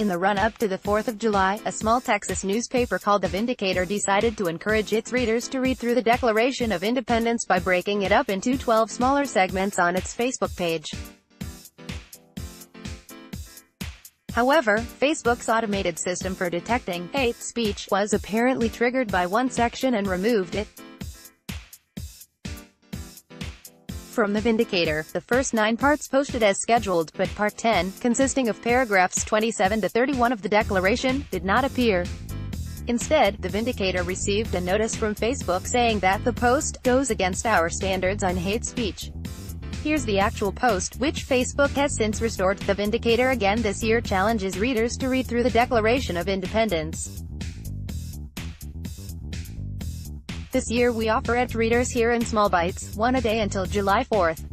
In the run-up to the 4th of July, a small Texas newspaper called The Vindicator decided to encourage its readers to read through the Declaration of Independence by breaking it up into 12 smaller segments on its Facebook page. However, Facebook's automated system for detecting hate speech was apparently triggered by one section and removed it from The Vindicator. The first 9 parts posted as scheduled, but Part 10, consisting of paragraphs 27 to 31 of the Declaration, did not appear. Instead, The Vindicator received a notice from Facebook saying that the post goes against our standards on hate speech. Here's the actual post, which Facebook has since restored. The Vindicator again this year challenges readers to read through the Declaration of Independence. This year we offer it to readers here in small bites, one a day until July 4th.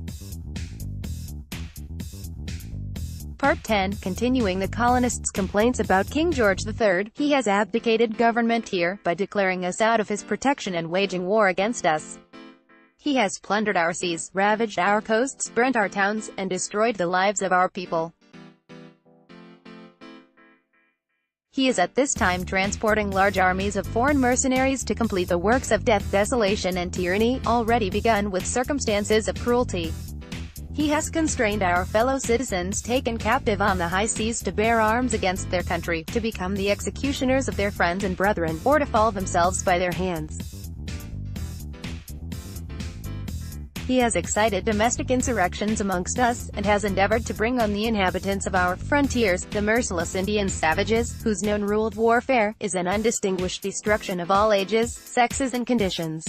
Part 10, continuing the colonists' complaints about King George III, he has abdicated government here, by declaring us out of his protection and waging war against us. He has plundered our seas, ravaged our coasts, burnt our towns, and destroyed the lives of our people. He is at this time transporting large armies of foreign mercenaries to complete the works of death, desolation and tyranny, already begun with circumstances of cruelty. He has constrained our fellow citizens taken captive on the high seas to bear arms against their country, to become the executioners of their friends and brethren, or to fall themselves by their hands. He has excited domestic insurrections amongst us, and has endeavored to bring on the inhabitants of our frontiers, the merciless Indian savages, whose known rule of warfare is an undistinguished destruction of all ages, sexes and conditions.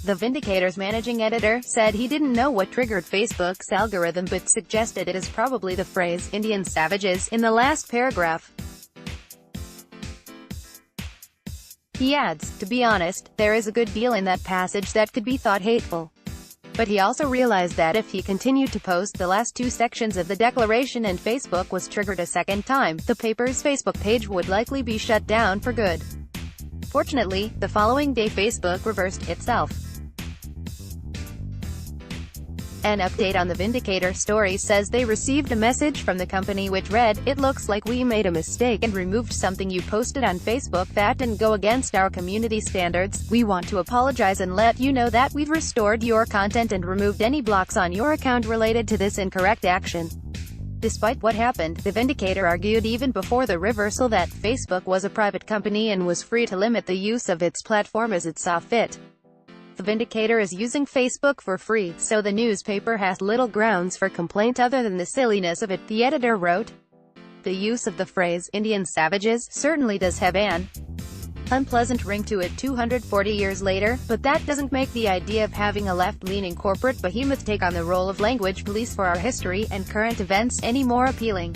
The Vindicator's managing editor said he didn't know what triggered Facebook's algorithm but suggested it is probably the phrase, Indian savages, in the last paragraph. He adds, to be honest, there is a good deal in that passage that could be thought hateful. But he also realized that if he continued to post the last 2 sections of the Declaration and Facebook was triggered a second time, the paper's Facebook page would likely be shut down for good. Fortunately, the following day Facebook reversed itself. An update on the Vindicator story says they received a message from the company which read, "It looks like we made a mistake and removed something you posted on Facebook that didn't go against our community standards. We want to apologize and let you know that we've restored your content and removed any blocks on your account related to this incorrect action." Despite what happened, the Vindicator argued even before the reversal that Facebook was a private company and was free to limit the use of its platform as it saw fit. The Vindicator is using Facebook for free, so the newspaper has little grounds for complaint other than the silliness of it, the editor wrote. The use of the phrase, Indian savages, certainly does have an unpleasant ring to it 240 years later, but that doesn't make the idea of having a left-leaning corporate behemoth take on the role of language police for our history and current events any more appealing.